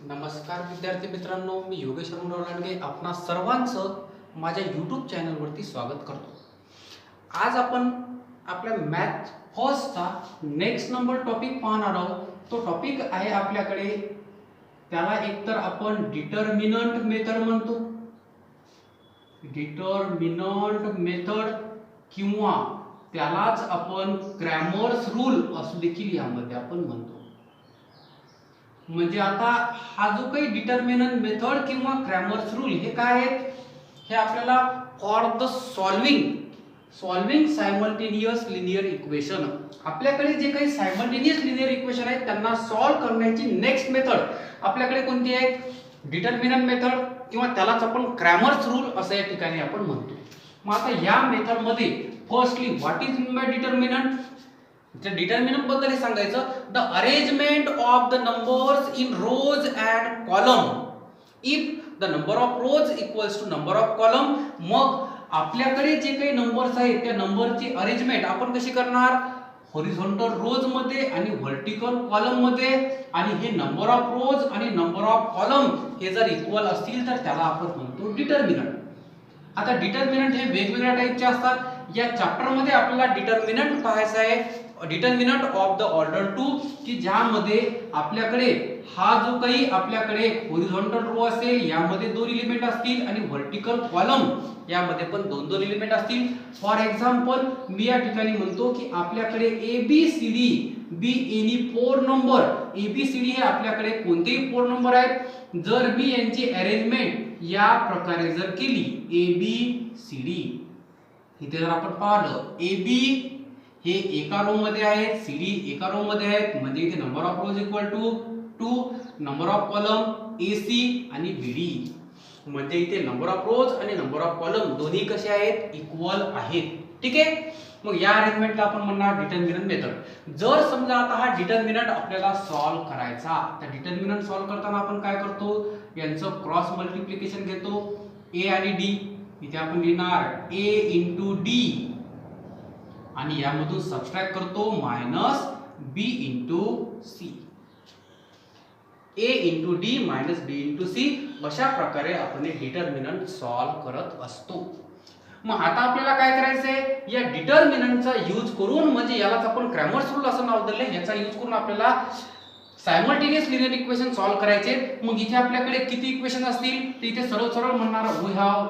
नमस्कार विद्यार्थी मित्रांनो, मी योगेश रामराव लांडगे आपणा सर्वांचं माझ्या यूट्यूब चॅनलवरती स्वागत करतो. आज आपण आपल्या मॅथ फर्स्टचा नेक्स्ट नंबर टॉपिक पाहणार आहोत. तो टॉपिक आहे आपल्याकडे, त्याला एकतर आपण डिटर्मिनंट मेथड म्हणतो, डिटर्मिनंट मेथड, किंवा त्यालाच आपण क्रॅमर्स रूल असं देखील यामध्ये आपण म्हणतो. म्हणजे आता हा जो काही डिटर्मिनंट मेथड किंवा क्रॅमर्स रूल हे काय आहेत, हे आपल्याला for the solving simultaneous linear equation, आपल्याकडे जे काही सायमल्टेनियस लिनियर इक्वेशन आहेत त्यांना सॉल्व्ह करण्याची नेक्स्ट मेथड आपल्याकडे कोणती आहे, डिटर्मिनंट मेथड, किंवा त्यालाच आपण क्रॅमर्स रूल असं या ठिकाणी आपण म्हणतो. मग आता या मेथड मध्ये firstly what is mean by determinant. Determinant बद्दल हे सांगायचं, the arrangement of the numbers in rows and column if the number of rows equals to number of column. मग आपल्याकडे जे काही नंबर्स आहेत त्या नंबरची अरेंजमेंट आपण कशी करणार, हॉरिझॉन्टल रोज मध्ये आणि व्हर्टिकल कॉलम मध्ये, आणि हे नंबर ऑफ रोज आणि नंबर ऑफ कॉलम हे जर इक्वल असतील तर त्याला आपण म्हणतो डिटर्मिनंट. आता डिटर्मिनंट हे वेगवेगळ्या टाइपचे असतात. या चॅप्टर मध्ये आपल्याला डिटर्मिनंट पाहायचा आहे, डिटर्मिनंट ऑफ द ऑर्डर 2, की ज्यामध्ये आपल्याकडे हा जो काही आपल्याकडे हॉरिझॉन्टल रो असेल यामध्ये दोन एलिमेंट असतील आणि व्हर्टिकल कॉलम यामध्ये पण दोन दोन एलिमेंट असतील. फॉर एक्झाम्पल मी या ठिकाणी म्हणतो की आपल्याकडे ABCD be any 4 number, ABCD हे आपल्याकडे कोणतेही 4 नंबर आहेत. जर मी यांची अरेंजमेंट या प्रकारे जर केली ABCD, इथे जर आपण पाहिलं AB हे एका रो मध्ये आहेत, CD एका रो मध्ये आहेत, म्हणजे इथे number of rows equal to 2, number of column AC आणि BD, म्हणजे इथे नंबर ऑफ रोज आणि नंबर ऑफ कॉलम दोन्ही कसे आहेत, इक्वल आहेत. ठीक आहे. मग या अरेंजमेंटला आपण म्हणणार डिटर्मिनंट मेथड. जर समजा आता हा डिटर्मिनंट आपल्याला सॉल्व्ह करायचा, तर डिटर्मिनंट सॉल्व्ह करताना आपण काय करतो, यांचं क्रॉस मल्टिप्लिकेशन घेतो, A आणि D. इथे आपण लिहिणार A इंटू D आणि यामधून सबट्रॅक्ट करतो minus B into C, A into D minus B into C. अशा प्रकारे आपण डिटर्मिनंट सॉल्व्ह करत असतो. मग आता आपल्याला काय करायचंय, या डिटर्मिनंटचा यूज करून, म्हणजे यालाच आपण क्रॅमर्स रूल असं नाव दिलंय, याचा यूज करून आपल्याला सायमल्टेनियस लिनियर इक्वेशन सॉल्व्ह करायचे. मग इथे आपल्याकडे किती इक्वेशन असतील, तर इथे सरळ सरळ म्हणणार we have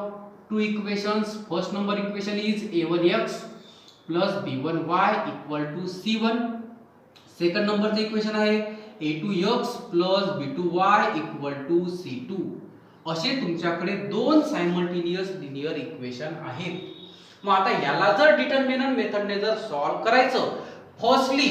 2 equations. First number equation is A1x plus B1y equal to C1. Second नंबरचं इक्वेशन आहे A2x plus B2y equal to C2. असे तुमच्याकडे दोन सायमल्टेनियस लिनियर इक्वेशन आहेत. मग आता याला जर डिटर्मिनंट मेथडने जर सॉल्व्ह करायचं, फर्स्टली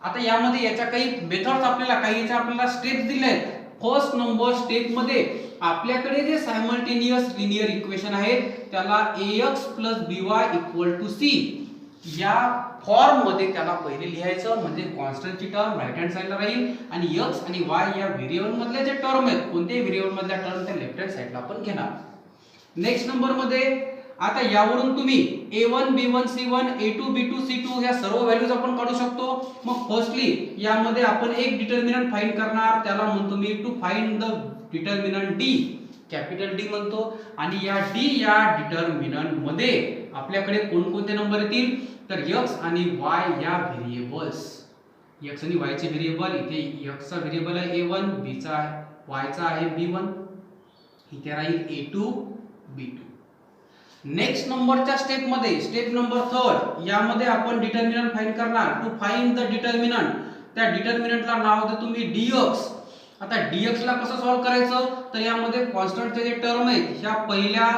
आता यामध्ये याच्या काही मेथड्स आपल्याला, काही याच्या आपल्याला स्टेप्स दिले आहेत. फर्स्ट नंबर स्टेप मध्ये आपल्याकडे जे सायमल्टेनियस लिनियर इक्वेशन आहे त्याला ax plus by equal to c या फॉर्म मध्ये त्याला पहिले लिहायचं, म्हणजे कॉन्स्टंटची टर्म राइट हँड साइडला राहील आणि x आणि y या व्हेरिएबल मधले जे टर्म आहेत, कोणत्याही व्हेरिएबल मधल्या टर्म त्या लेफ्ट हँड साइडला आपण घेणार. नेक्स्ट नंबर मध्ये आता यावरून तुम्ही A1 B1 C1 A2 B2 C2 ह्या सर्व व्हॅल्यूज आपण काढू शकतो. मग फर्स्टली यामध्ये आपण एक डिटर्मिनंट फाइंड करणार, त्याला म्हणतो मी to find the determinant D, capital D म्हणतो. आणि या D या डिटर्मिनंट मध्ये आपल्याकडे कोणकोणते नंबर येतील, तर x आणि y या व्हेरिएबल्स, x आणि y चे व्हेरिएबल, इथे x चा व्हेरिएबल आहे A1, b चा y चा आहे B1, इथे राहील A2 B2. नेक्स्ट नंबरच्या स्टेप मध्ये, स्टेप नंबर 3, यामध्ये आपण डिटर्मिनंट फाइंड करणार. टू फाइंड द डिटर्मिनंट, त्या डिटर्मिनंटला नाव देतो मी dx. आता dx ला कसं सॉल्व्ह करायचं, तर यामध्ये कॉन्स्टंटचे जे टर्म आहेत ह्या पहिल्या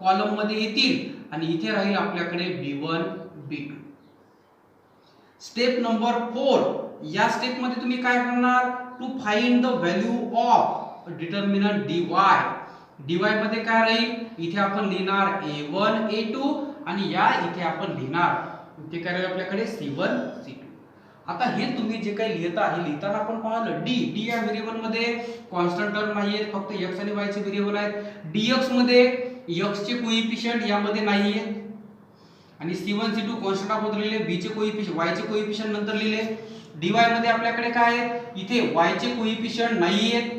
कॉलम मध्ये येतील आणि इथे राहील आपल्याकडे B1 B2. स्टेप नंबर 4, या स्टेप मध्ये तुम्ही काय करणार, to find the value of determinant dy. dy मध्ये काय राहील, इथे आपण लिहिणार A1 A2 आणि या इथे आपण लिहिणार, इथे काय राहील आपल्याकडे C1 C2. आता हे तुम्ही जे काही लिहिता, हे लिहिताना आपण पाहिलं D या व्हेरिएबल मध्ये कॉन्स्टंट टर्म नाहीयेत, फक्त x आणि y चे व्हेरिएबल आहेत. dx मध्ये x चे कोएफिशिएंट यामध्ये नाहीयेत आणि C1 C2 कॉन्स्टंट आपण लिहिले, b चे कोएफिशिएंट y चे कोएफिशिएंट नंतर लिहिले. dy मध्ये आपल्याकडे काय आहे, इथे y चे कोएफिशिएंट नाहीयेत,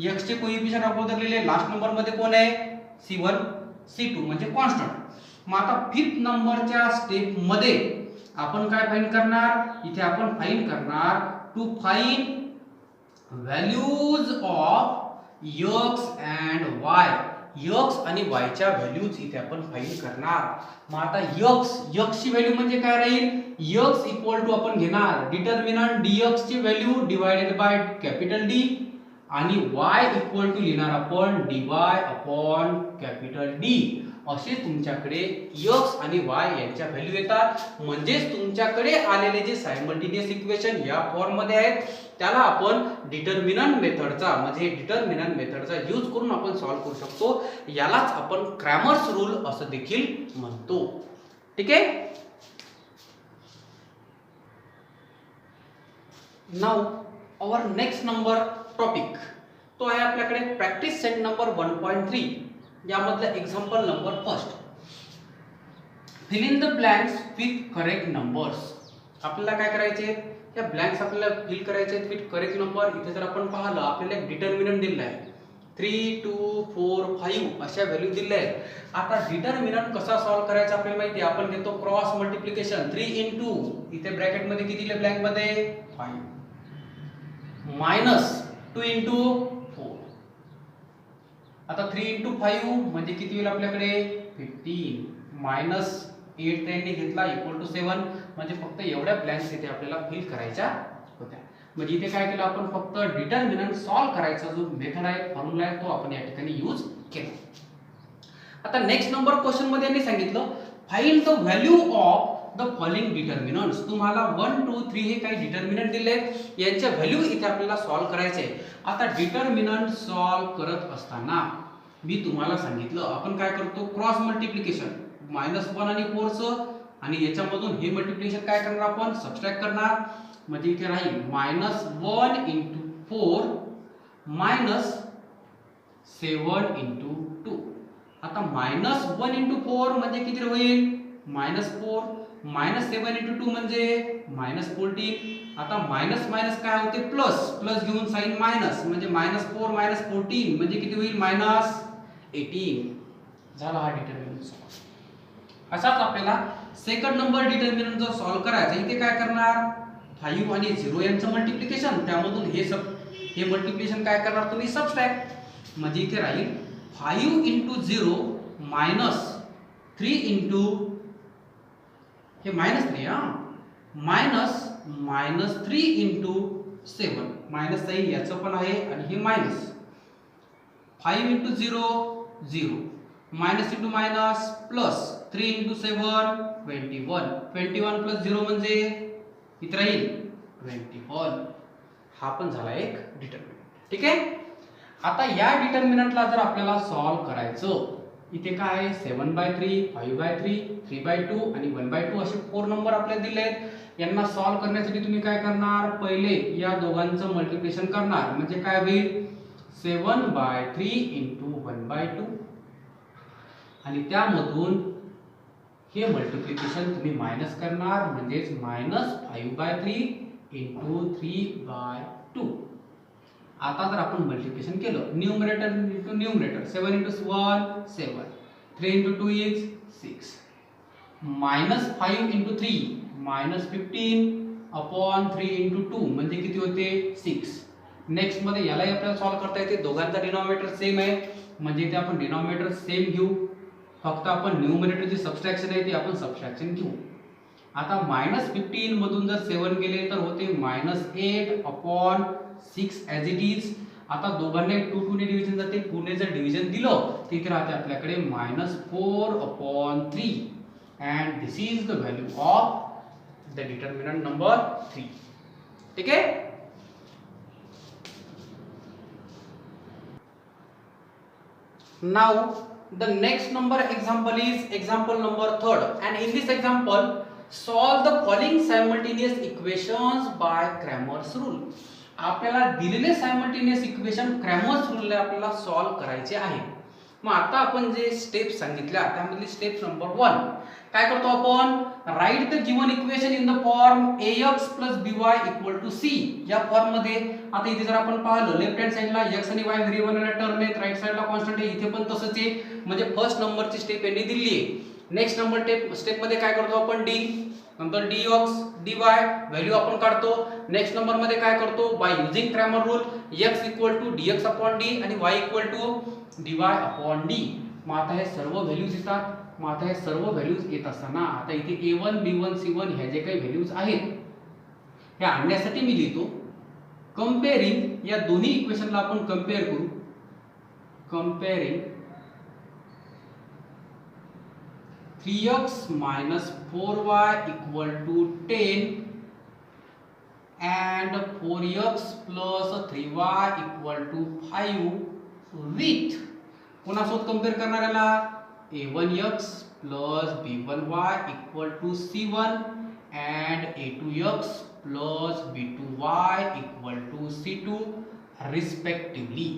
x चे कोएफिशिएंट अगोदर लिहिले, लास्ट नंबर मध्ये कोण आहे C1 C2 म्हणजे कॉन्स्टंट। मग आता फिफ्थ नंबरच्या स्टेप मध्ये आपण काय फाइंड करणार, इथे आपण फाइंड करणार to find values of x and y, x आणि y च्या व्हॅल्यूज इथे आपण फाइंड करणार। मग आता x ची व्हॅल्यू म्हणजे काय राहील, x इक्वल टू आपण घेणार डिटर्मिनंट dx ची value divided by capital D आणि y इक्वल टू लिहिणार आपण dy अपॉन कॅपिटल D। असे तुमच्याकडे x आणि y यांच्या व्हॅल्यू येतात। म्हणजेच तुमच्याकडे आलेले जे सायमल्टेनियस इक्वेशन या फॉर्म मध्ये आहेत त्याला आपण डिटर्मिनंट मेथडचा म्हणजे डिटर्मिनंट मेथडचा यूज करून आपण सॉल्व्ह करू शकतो। यालाच आपण क्रॅमर्स रूल असं देखील म्हणतो। ठीक आहे। Now our next number topic तो आहे आपल्याकडे प्रॅक्टिस सेट नंबर 1.3 यामधलं example number first, fill in the blanks with correct numbers. आपल्याला काय करायचे, या ब्लँक्स आपल्याला फिल करायचे आहेत विथ करेक्ट नंबर। इथे जर आपण पाहिलं आपल्याला एक डिटर्मिनंट दिलेला आहे 3 2 4 5 अशा व्हॅल्यू दिल्या आहेत। आता डिटर्मिनंट कसा सॉल्व्ह करायचा आपल्याला माहिती आहे, आपण घेतो क्रॉस मल्टिप्लिकेशन 3 into इथे ब्रॅकेट मध्ये किती दिले ब्लँक मध्ये 5 मायनस 2 into 4। आता 3 into 5 म्हणजे किती होईल आपल्याकडे 15 मायनस 8 त्यांनी घेतला इक्वल टू 7 म्हणजे फक्त एवढ्या ब्लँक्स इथे आपल्याला फिल करायच्या होत्या। म्हणजे इथे काय केलं आपण फक्त डिटर्मिनंट सॉल्व्ह करायचा जो मेथड आहे फॉर्म्युला आहे तो आपण या ठिकाणी यूज केला। आता नेक्स्ट नंबर क्वेश्चन मध्ये यांनी सांगितलं find the value of the following determinants. तुम्हाला 1 2 3 हे काही डिटर्मिनंट दिले आहेत, यांच्या व्हॅल्यू इथे आपल्याला सॉल्व्ह करायचे आहे। आता डिटर्मिनंट सॉल्व्ह करत असताना मी तुम्हाला सांगितलं आपण काय करतो क्रॉस मल्टिप्लिकेशन -1 आणि 4 चं आणि याच्यामधून हे मल्टिप्लिकेशन काय करणार आपण सबट्रॅक्ट करणार। म्हणजे इथे राहील -1 into 4 minus 7 into 2। आता -1 into 4 म्हणजे किती होईल -4 -7 into 2 म्हणजे -14। आता मायनस मायनस काय होते प्लस, प्लस घेऊन साइन मायनस म्हणजे -4 -14 म्हणजे किती होईल -18। झाला हा डिटर्मिनंट। असाच आपल्याला सेकंड नंबर डिटर्मिनंट जर सॉल्व्ह करायचा इथे काय करणार 5 आणि 0 यांचं मल्टिप्लिकेशन, त्यामधून हे मल्टिप्लिकेशन काय करणार तुम्ही सबट्रॅक्ट। म्हणजे इथे राहील 5 into 0 minus 3 into हे -3 हा मायनस 3 into 7 मायनस साइन याचं पण आहे आणि हे minus 5 into 0 0 minus into minus plus 3 into 7 21 plus 0 म्हणजे इथे राहील 21। हा पण झाला एक डिटर्मिनंट। ठीक आहे। आता या डिटर्मिनंटला जर आपल्याला सॉल्व्ह करायचं इथे काय आहे 7/3 5/3 3/2 आणि 1/2 असे 4 नंबर आपल्याला दिले आहेत। यांना सॉल्व्ह करण्यासाठी तुम्ही काय करणार पहिले या दोघांचं मल्टिप्लिकेशन करणार म्हणजे काय होईल 7/3 into 1/2 आणि त्यामधून हे मल्टिप्लिकेशन तुम्ही मायनस करणार म्हणजेच -5/3 into 3/2। आता जर आपण मल्टिप्लिकेशन केलं numerator into numerator 7 into 1 7 3 into 2 is 6 -5 into 3 -15 upon 3 into 2 म्हणजे किती होते 6। नेक्स्ट मध्ये यालाही आपल्याला सॉल्व्ह करता येते, दोघांचा डिनॉमिनेटर सेम आहे म्हणजे इथे आपण डिनॉमिनेटर सेम घेऊ, फक्त आपण न्यूमरेटरची सबट्रॅक्शन आहे ते आपण सबट्रॅक्शन घेऊ। आता -15 मधून जर 7 गेले तर होते -8 अपॉन 6 ॲज इट इज। आता दोघांना 2 ने डिव्हिजन जाते, 2 ने जर डिव्हिजन दिलं तर इथे राहते आपल्याकडे -4 upon 3 and this is the value of the determinant number 3। ठीक आहे। Now the next number example is example number 3rd and in this example solve the following simultaneous equations by Cramer's rule। आपल्याला दिलेले simultaneous equation Cramer's रूलने आपल्याला solve करायचे आहे। मग आता आपण जे स्टेप सांगितल्या त्यामधली स्टेप नंबर 1 काय करतो आपण, write the given equation in the form ax by = c. या फॉर्म मध्ये आता इथे जर आपण पाहिलं लेफ्ट हँड साइडला x आणि y व्हेरिएबलला टर्म आहेत, राईट साइडला कॉन्स्टंट आहे, इथे पण तसंच आहे. म्हणजे फर्स्ट नंबरची स्टेप यांनी दिली आहे. नेक्स्ट नंबर स्टेप मध्ये काय करतो आपण d, नंतर dx dy व्हॅल्यू आपण काढतो. नेक्स्ट नंबर मध्ये काय करतो, by using Cramer rule x = dx/d आणि y = dy/d. मग आता हे सर्व व्हॅल्यूज येतात. मग आता हे सर्व व्हॅल्यूज येत असताना आता इथे a1 b1 c1 ह्या जे काही व्हॅल्यूज आहेत हे आणण्यासाठी मी लिहितो कंपेअरिंग. या दोन्ही इक्वेशनला आपण कंपेअर करू. कंपेअरिंग 3x - 4y = 10 and 4x + 3y = 5 with कोणासोबत कंपेअर करणार याला, a1x + b1y = c1 and a2x + b2y = c2 respectively.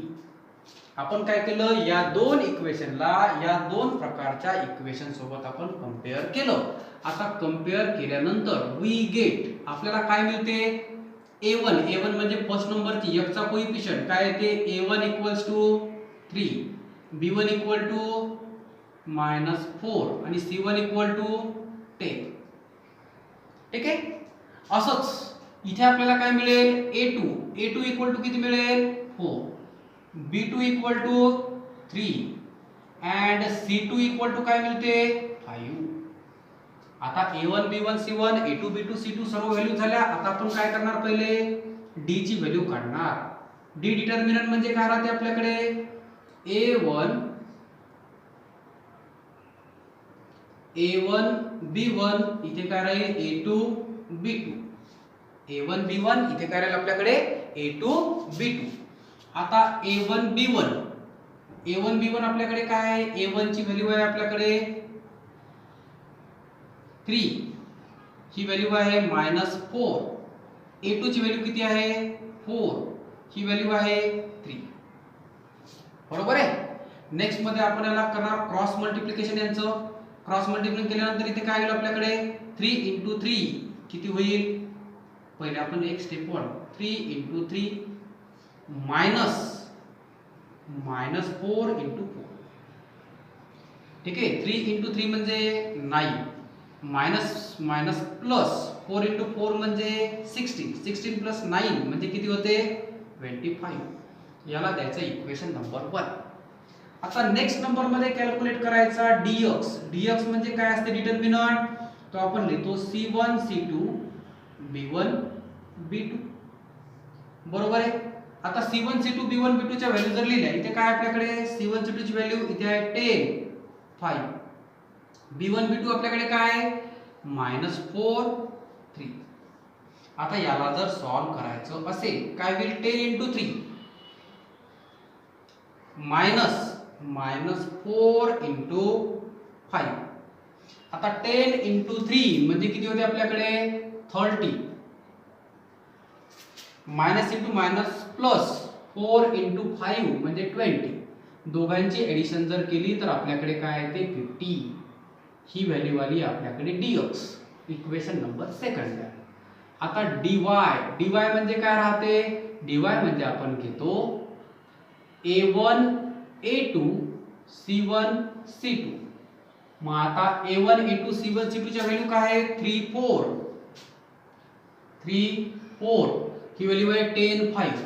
आपण काय केलं, या दोन इक्वेशनला या दोन प्रकारच्या इक्वेशन सोबत आपण कंपेअर केलं. आता कंपेअर केल्यानंतर वी गेट आपल्याला काय मिळते, a1 म्हणजे फर्स्ट नंबरची x चा कोएफिशिएंट काय येते, a1 = 3, b1 = -4 आणि c1 = 10. ठीक आहे. असंच इथे आपल्याला काय मिळेल, a2 = किती मिळेल, 4, b2 = 3 and c2 = काय मिळते, 5. आता a1 b1 c1 a2 b2 c2 सर्व व्हॅल्यू झाल्या. आता आपण काय करणार, पहिले d ची व्हॅल्यू काढणार. d डिटर्मिनंट म्हणजे काय राहते आपल्याकडे, a1 b1 इथे काय राहील, a2 b2, a1 b1 इथे काय राहील आपल्याकडे, a2 b2. आता a1 b1 आपल्याकडे काय आहे, a1 ची व्हॅल्यू आहे आपल्याकडे 3, ही व्हॅल्यू आहे -4, a2 ची व्हॅल्यू किती आहे, 4, ही व्हॅल्यू आहे 3. बरोबर आहे. नेक्स्ट मध्ये आपण याला करणार क्रॉस मल्टिप्लिकेशन. यांचं क्रॉस मल्टिप्लिकेशन केल्यानंतर इथे काय येईल आपल्याकडे, 3 × 3 किती होईल, पहिले आपण एक स्टेप 1 3 × 3 -4 × 4. ठीक आहे. 3 × 3 म्हणजे 9, मायनस प्लस 4 × 4 म्हणजे 16 + 9 म्हणजे किती होते, 25. याला द्यायचं इक्वेशन नंबर 1. आता नेक्स्ट नंबर मध्ये कॅल्क्युलेट करायचा dx म्हणजे काय असते डिटर्मिनंट, तो आपण लिहितो c1 c2 b1 b2. बरोबर आहे. आता c1 c2 b1 b2 च्या व्हॅल्यू जर लिहिल्या, इथे काय आपल्याकडे c1 c2 ची व्हॅल्यू इथे आहे 10 5, b1 b2 आपल्याकडे काय आहे -4 3. आता याला जर सॉल्व करायचं असेल काय होईल, 10 × 3 -4 × 5. आता 10 × 3 म्हणजे किती होते आपल्याकडे 30, मायनस इंटू मायनस प्लस 4 × 5 म्हणजे 20. दोघांची एडिशन जर केली तर आपल्याकडे काय येते 50. ही व्हॅल्यू आली आपल्याकडे dx. इक्वेशन नंबर सेकंड आहे. आता dy म्हणजे काय राहते, dy म्हणजे आपण घेतो a1 a2 c1 c2. मग आता a1 a2 c1 c2 च्या व्हॅल्यू काय आहे 3 4. ही व्हॅल्यू आहे 10 5.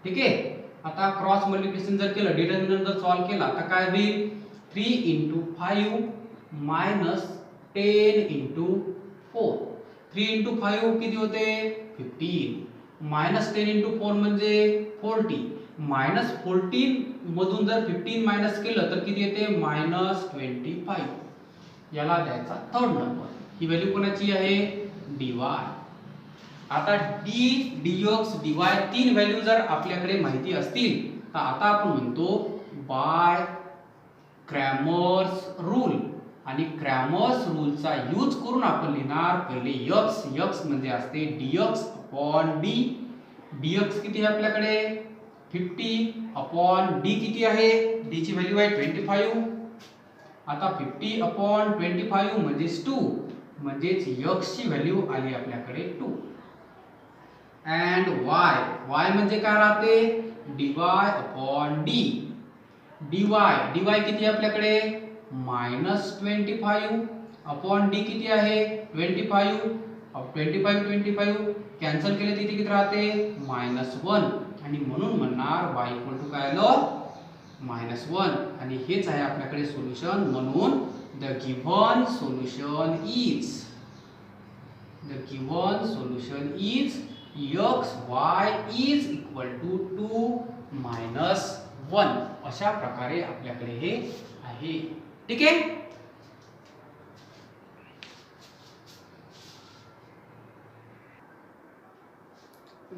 ठीक आहे. आता क्रॉस मल्टिप्लिकेशन जर केलं, डिटर्मिनंट जर सॉल्व केला तर काय होईल 3 × 5 -10 × 4. 3 × 5 किती होते 15. -10 × 4 म्हणजे 40. -14 मधून जर 15 मायनस केलं तर किती येते -25. याला द्यायचा थर्ड नंबर. ही व्हॅल्यू कोणाची आहे dy. आता d dx dy तीन व्हॅल्यू जर आपल्याकडे माहिती असतील तर आता आपण म्हणतो बाय क्रॅमर्स रूल. आणि क्रॅमर्स रूलचा यूज करून आपण लिहिणार पहिले x म्हणजे असते dx/d. dx किती आहे आपल्याकडे 50 अपॉन डी किती आहे, डी ची व्हॅल्यू आहे 25. आता 50 अपॉन 25 म्हणजेच 2, म्हणजेच x ची व्हॅल्यू आली आपल्याकडे 2. अँड y म्हणजे काय राहते, dy अपॉन डी. dy किती आहे आपल्याकडे -25 अपॉन डी किती आहे 25. 25 कॅन्सल केले तिथे किती राहते -1, आणि म्हणून म्हणणार y इक्वल टू काय आलं -1. आणि हेच आहे आपल्याकडे सोल्युशन. म्हणून the given solution is x y is equal to 2 -1. अशा प्रकारे आपल्याकडे हे आहे. ठीक आहे.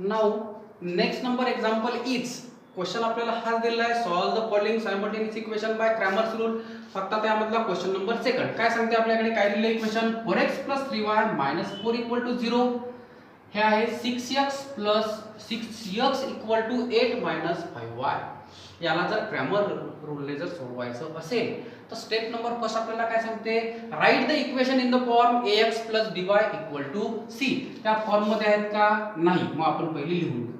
Now next number example is, question आपल्याला हाच दिलेला आहे, solve the following simultaneous equation by Cramer's rule. फक्त त्यामधला क्वेश्चन नंबर सेकंड काय सांगते आपल्याकडे, काय दिलेलं इक्वेशन 4x + 3y - 4 = 0. हे आहे 6x + 6x = 8 - 5y. याला जर क्रॅमर रूलने जर सोडवायचं असेल तर स्टेप नंबर फर्स्ट आपल्याला काय सांगते, write the equation in the form ax + dy = c. त्या फॉर्म मध्ये आहेत का, नाही, मग आपण पहिले लिहून घेऊ.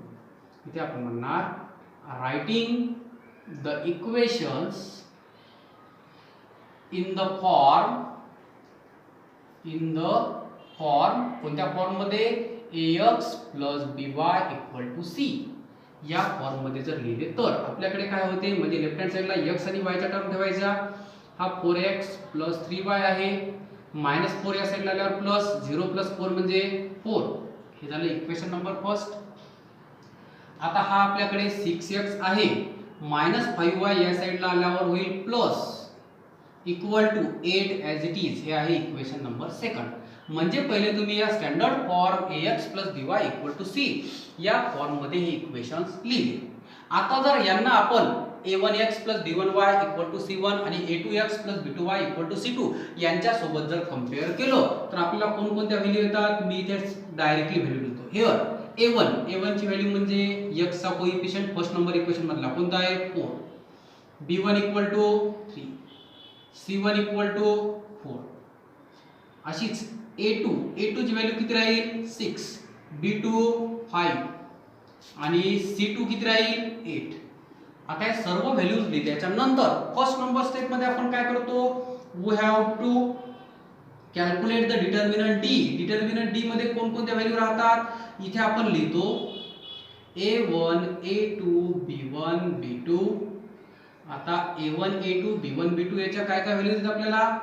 इथे आपण म्हणणार writing the equations in the form कोणत्या फॉर्म मध्ये, ax + by = c. या फॉर्म मध्ये जर लिहिले तर आपल्याकडे काय होते, म्हणजे लेफ्ट हँड साइडला x आणि y चा टर्म ठेवायचा. हा 4x + 3y आहे, -4 या साइडला आल्यावर प्लस 0 + 4 म्हणजे 4. हे झालं इक्वेशन नंबर फर्स्ट. आता हा आपल्याकडे 6x आहे, -5y या साइडला आल्यावर होईल प्लस = 8 ॲज इट इज. हे आहे इक्वेशन नंबर सेकंड. म्हणजे पहिले तुम्ही या standard form ax + dy = c या फॉर्म मध्ये हे इक्वेशन्स लिहिले. आता जर यांना आपण a1x + b1y = c1 आणि a2x + b2y = c2 यांच्या सोबत जर कंपेअर केलं तर आपल्याला कोणकोणत्या व्हॅल्यू येतात, मी इथे डायरेक्टली व्हॅल्यू लिहितो. हिअर a1 ची व्हॅल्यू म्हणजे x चा कोएफिशिएंट फर्स्ट नंबर इक्वेशन मधला कोणता आहे 4, b1 = 3, c1 = 4. अशीच a2 ची व्हॅल्यू किती राहील 6, b2 5 आणि c2 किती राहील 8. आता हे सर्व व्हॅल्यूज लिहिल्याच्या नंतर फर्स्ट नंबर स्टेप मध्ये आपण काय करतो, we have to calculate the determinant D. Determinant D मध्ये कोणकोणत्या व्हॅल्यू राहतात, इथे आपण लिहितो a1 a2 b1 b2. आता a1 a2 b1 b2 याच्या काय काय व्हॅल्यूज आहेत आपल्याला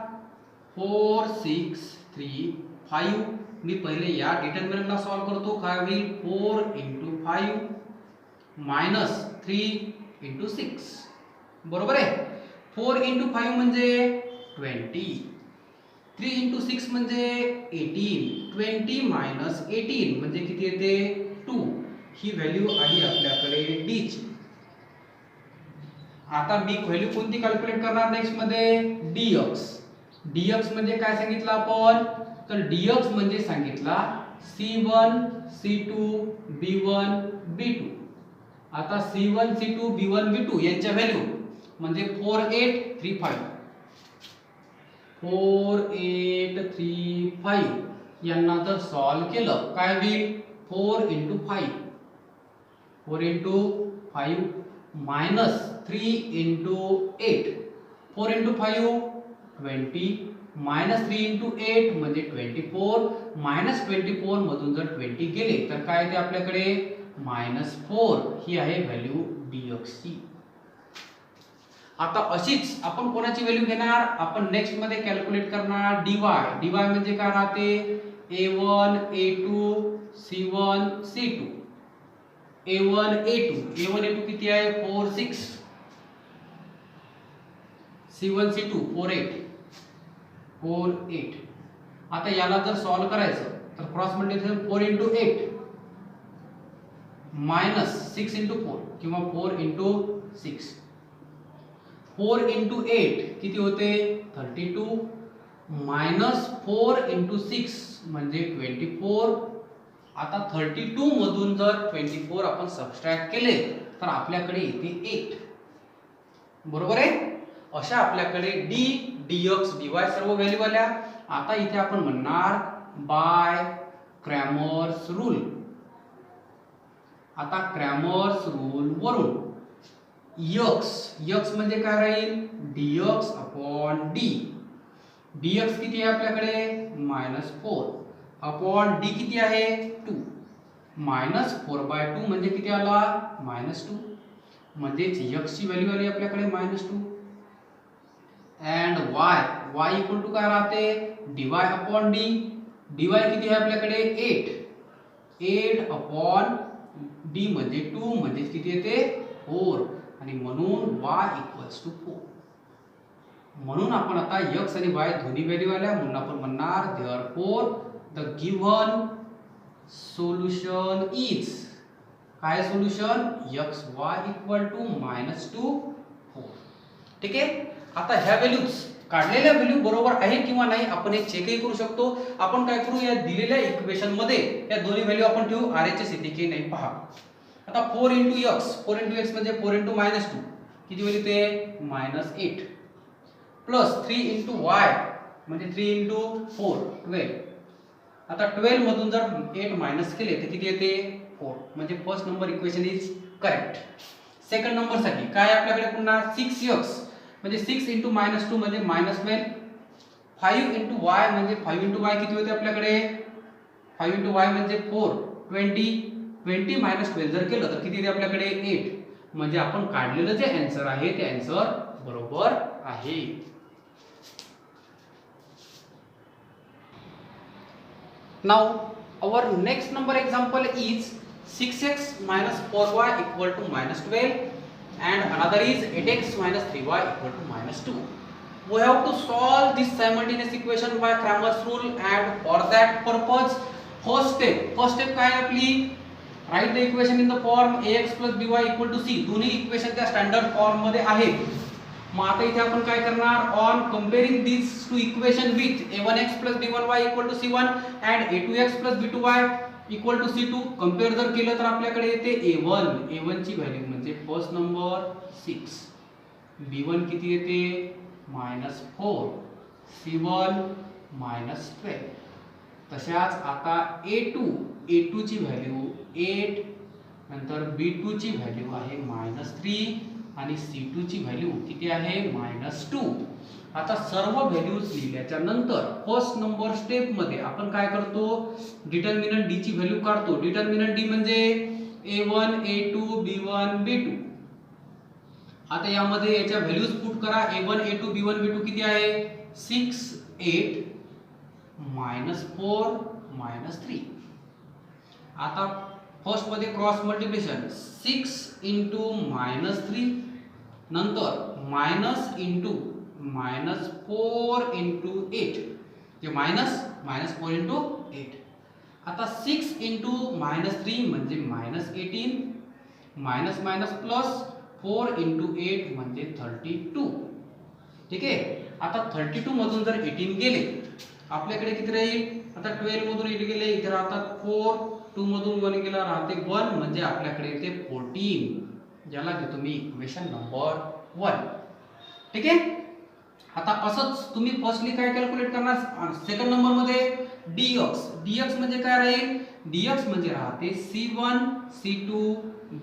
4 6 3 5. मी पहिले या डिटर्मिनंटला सॉल्व करतो. काय होईल 4 × 5 -3 × 6. बरोबर आहे. 4 × 5 म्हणजे 20, 3 × 6 म्हणजे 18, 20 - 18 म्हणजे किती येते 2. ही व्हॅल्यू आली आपल्याकडे d ची. आता मी व्हॅल्यू कोणती कॅल्क्युलेट करणार नेक्स्ट मध्ये dx म्हणजे काय सांगितलं आपण, तर dx म्हणजे सांगितला c1 c2 b1 b2. आता c1 c2 b1 b2 यांच्या व्हॅल्यू म्हणजे 4 8 3 5, 4 8 3 5 यांना जर सॉल्व केलं काय होईल 4 × 5 -3 × 8. 4 × 5 20 -3 × 8 म्हणजे 24. -24 मधून जर 20 गेले तर काय येते आपल्याकडे -4. ही आहे व्हॅल्यू dx ची. आता अशीच आपण कोणाची व्हॅल्यू घेणार, आपण नेक्स्ट मध्ये कॅल्क्युलेट करणार dy. dy म्हणजे काय राहते a1 a2 c1 c2. a1 a2 किती आहे 4 6, c1 c2 4 8. आता याला जर सॉल्व करायचं तर क्रॉस मल्टिप्लिकेशन 4 × 8 -6 × 4 किंवा 4 × 6. 4 × 8 किती होते 32 -4 × 6 म्हणजे 24. आता 32 मधून जर 24 आपण सबट्रॅक्ट केले तर तर आपल्याकडे येते 8. बरोबर आहे. अशा आपल्याकडे डी डीएक्स डीवाय सर्व व्हॅल्यू आल्या. आता इथे आपण म्हणणार बाय क्रॅमर्स रूल. आता क्रॅमर्स रूल वरून x म्हणजे काय राहील dx अपॉन d. dx किती आहे आपल्याकडे -4 अपॉन d किती आहे 2. -4/2 म्हणजे किती आला -2. म्हणजेच x ची व्हॅल्यू आली आपल्याकडे -2. अँड y इक्वल टू काय राहते dy अपॉन d. dy किती आहे आपल्याकडे 8 अपॉन d म्हणजे 2 म्हणजे किती येते 4 आणि म्हणून y इक्वल्स टू 4. म्हणून आपण आता x आणि y दोन्ही व्हॅल्यू आल्या म्हणून आपण म्हणणार therefore the given solution is काय सोल्युशन xy इक्वल टू -2 4. ठीक आहे. आता ह्या व्हॅल्यूज काढलेल्या व्हॅल्यू बरोबर आहे किंवा नाही आपण हे चेकही करू शकतो. आपण काय करू या दिलेल्या इक्वेशन मध्ये या दोन्ही व्हॅल्यू आपण ठेवू RHS येते की नाही पहा. आता 4 × x म्हणजे 4 × -2 किती होईल ते -8 प्लस 3 × y म्हणजे 3 × 4 12. आता 12 मधून जर 8 मायनस केले तर किती येते 4 म्हणजे first number equation is correct. Second number साठी काय आपल्याकडे पुन्हा 6x म्हणजे 6 × -2 म्हणजे -12. 5 × y म्हणजे 5 × y किती होते आपल्याकडे 5 × y म्हणजे 4 20 -12 जर केलं तर किती येते आपल्याकडे 8 म्हणजे आपण काढलेलं जे आन्सर आहे ते आन्सर बरोबर आहे. Now our next number example is 6x minus 4y equal to -12 and another is 8x minus 3y equal to -2. We have to solve this simultaneous equation by Cramer's rule and for that purpose first step काय आहे आपली write the equation in the form ax plus by equal to c. दोन्ही equation त्या standard form मध्ये आहेत. मग आता इथे आपण काय करणार on comparing this two equation with a1x plus b1y equal to c1 and a2x plus b2y equal to c2 compare जर केलं तर आपल्याकडे येते a1 ची व्हॅल्यू म्हणजे फर्स्ट नंबर 6, b1 किती येते -4, c1 -12. तशाच आता a2 ची व्हॅल्यू 8 नंतर b2 ची व्हॅल्यू आहे -3 आणि c2 ची व्हॅल्यू किती आहे -2. आता सर्व व्हॅल्यूज लिहिल्याच्या नंतर फर्स्ट नंबर स्टेप मध्ये आपण काय करतो डिटर्मिनंट d ची व्हॅल्यू काढतो. डिटर्मिनंट d म्हणजे a1 a2 b1 b2. आता यामध्ये याच्या व्हॅल्यूज पुट करा. a1 a2 b1 b2 किती आहे 6 8 -4 -3. आता फर्स्ट मध्ये क्रॉस मल्टिप्लिकेशन 6 × -3 नंतर -4 × 8 जे -4 × 8. आता 6 × -3 म्हणजे -18 मायनस प्लस 4 × 8 म्हणजे 32. ठीक आहे. आता 32 मधून जर 18 गेले आपल्याकडे किती राहील आता 12 मधून 8 गेले इथे राहतात 4 2 मधून 1 गेला राहते 1 म्हणजे आपल्याकडे येते 14 ज्याला घेतो मी इक्वेशन नंबर 1. ठीक आहे. आता असंच तुम्ही फर्स्टली काय कॅल्क्युलेट करणार सेकंड नंबर मध्ये dx म्हणजे काय राहील dx म्हणजे राहते c1 c2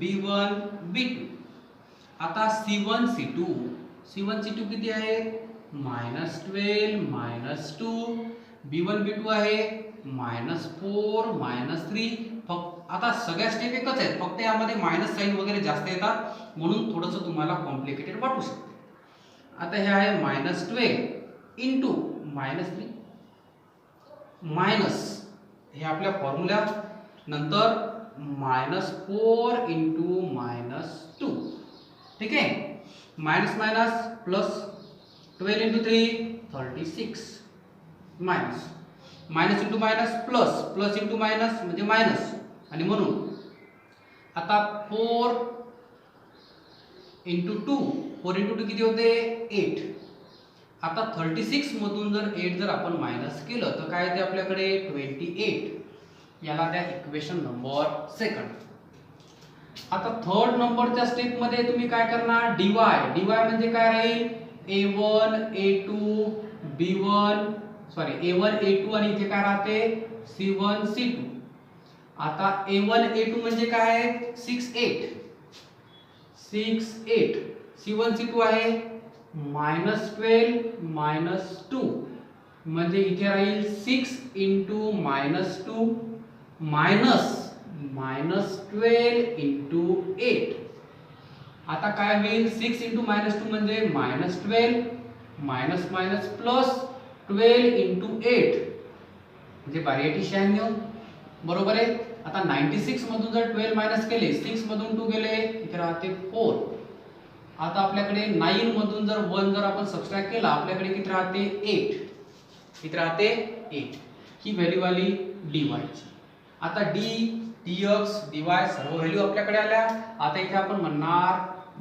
b1 b2. आता c1 c2 किती आहे -12 -2 b1 b2 आहे -4 -3. आता सगळ्या स्टेप एकच आहेत फक्त यामध्ये मायनस साइन वगैरे जास्त येतात म्हणून थोडंसं तुम्हाला कॉम्प्लिकेटेड वाटू शकते. आता हे आहे -12 इंटू -3 मायनस हे आपल्या फॉर्म्युला नंतर -4 × -2. ठीक आहे. Minus minus plus 12 × 3 36 minus minus into minus plus plus into minus म्हणजे मायनस आणि म्हणून आता 4 × 2 4 × 2 किती होते 8. आता 36 मधून जर 8 जर आपण मायनस केलं तर काय येते आपल्याकडे 28. याला त्या इक्वेशन नंबर सेकंड. आता थर्ड नंबरच्या स्टेप मध्ये तुम्ही काय करणार, डीवाय. डीवाय म्हणजे काय राहील, a1 a2 b1 sorry a1 a2 आणि इथे काय राहते c1 c2. आता a1 a2 म्हणजे काय आहे 6 8 c1 c2 आहे -12 -2 म्हणजे इथे राहील 6 into -2 -12 into 8. आता काय होईल 6 into -2 म्हणजे -12 मायनस मायनस प्लस 12 into 8 म्हणजे 12×96 बरोबर आहे. आता 96 मधून जर 12 मायनस केले 6 मधून 2 गेले इथे राहते 4. आता आपल्याकडे 9 मधून जर 1 जर आपण सबट्रॅक्ट केला आपल्याकडे किती राहते 8. इथे राहते 8. ही व्हॅल्यू आली dy ची. आता d dx dy सर्व व्हॅल्यू आपल्याकडे आल्या. आता इथे आपण म्हणणार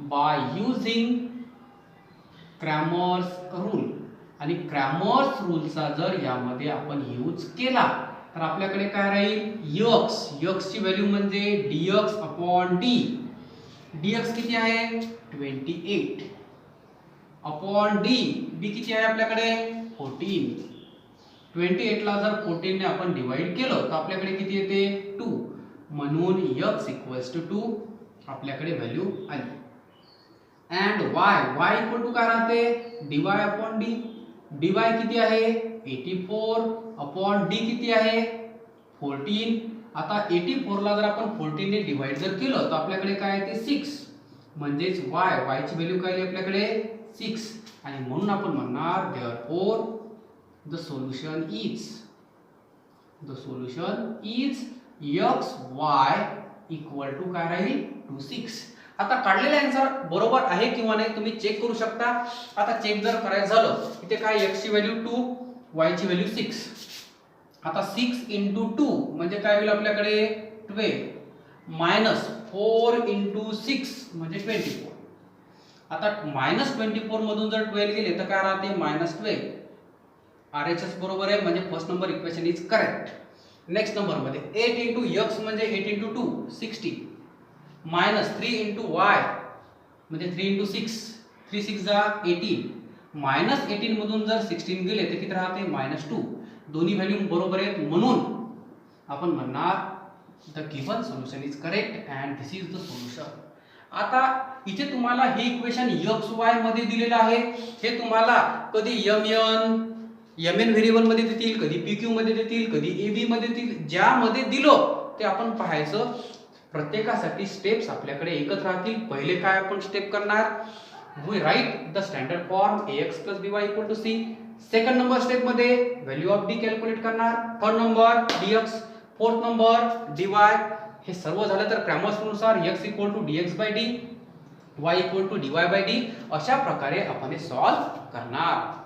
बाय युजिंग क्रॅमर्स रूल. आणि क्रॅमर्स रूलचा जर यामध्ये आपण यूज केला तर आपल्याकडे काय राहील x ची व्हॅल्यू म्हणजे dx अपॉन d. dx किती आहे 28 अपॉन d किती आहे आपल्याकडे 14. 28 ला जर 14 ने आपण डिवाइड केलं तर आपल्याकडे किती येते 2. म्हणून x इक्वल्स टू 2 आपल्याकडे व्हॅल्यू आली. अँड y इक्वल टू काय राहते dy अपॉन d. dy किती आहे 84 अपॉन d किती आहे 14. आता 84 ला जर आपण 14 ने डिवाइड जर केलं तर आपल्याकडे काय येते 6. म्हणजेच y ची व्हॅल्यू काय आहे आपल्याकडे 6. आणि म्हणून आपण म्हणणार therefore the solution is xy equal to काय राहील 26. आता काढलेला आन्सर बरोबर आहे किंवा नाही तुम्ही चेक करू शकता. आता चेक जर करायचं झालं इथे काय x ची व्हॅल्यू 2 y ची व्हॅल्यू 6. आता 6 into 2 म्हणजे काय होईल आपल्याकडे 12 मायनस 4 into 6 म्हणजे 24. आता -24 मधून जर 12 गेले तर काय राहते -12. RHS बरोबर आहे म्हणजे first number equation is correct. Next number मध्ये 8 into x म्हणजे 8 into 2 60 मायनस 3 into y म्हणजे 3 into 6 3 6 जा 18 मायनस 18 मधून जर 16 गेले तर किती राहते -2. दोन्ही व्हॅल्यू बरोबर आहेत म्हणून आपण म्हणणार the given solution is correct and this is the solution. आता इथे तुम्हाला हे इक्वेशन xy मध्ये दिलेलं आहे. हे तुम्हाला कधी mn व्हेरिएबल मध्ये देतील, कधी pq मध्ये देतील, कधी ab मध्ये देतील. ज्यामध्ये दिलं ते आपण पाहायचं. प्रत्येकासाठी स्टेप्स आपल्याकडे एकच राहतील. पहिले काय आपण स्टेप करणार we write the standard form ax by = c. Second number step मध्ये व्हॅल्यू ऑफ d कॅल्क्युलेट करणार. Third number dx. Fourth number dy. हे सर्व झालं तर Cramer's रूलनुसार x = dx/d y = dy/d अशा प्रकारे आपण हे सॉल्व करणार.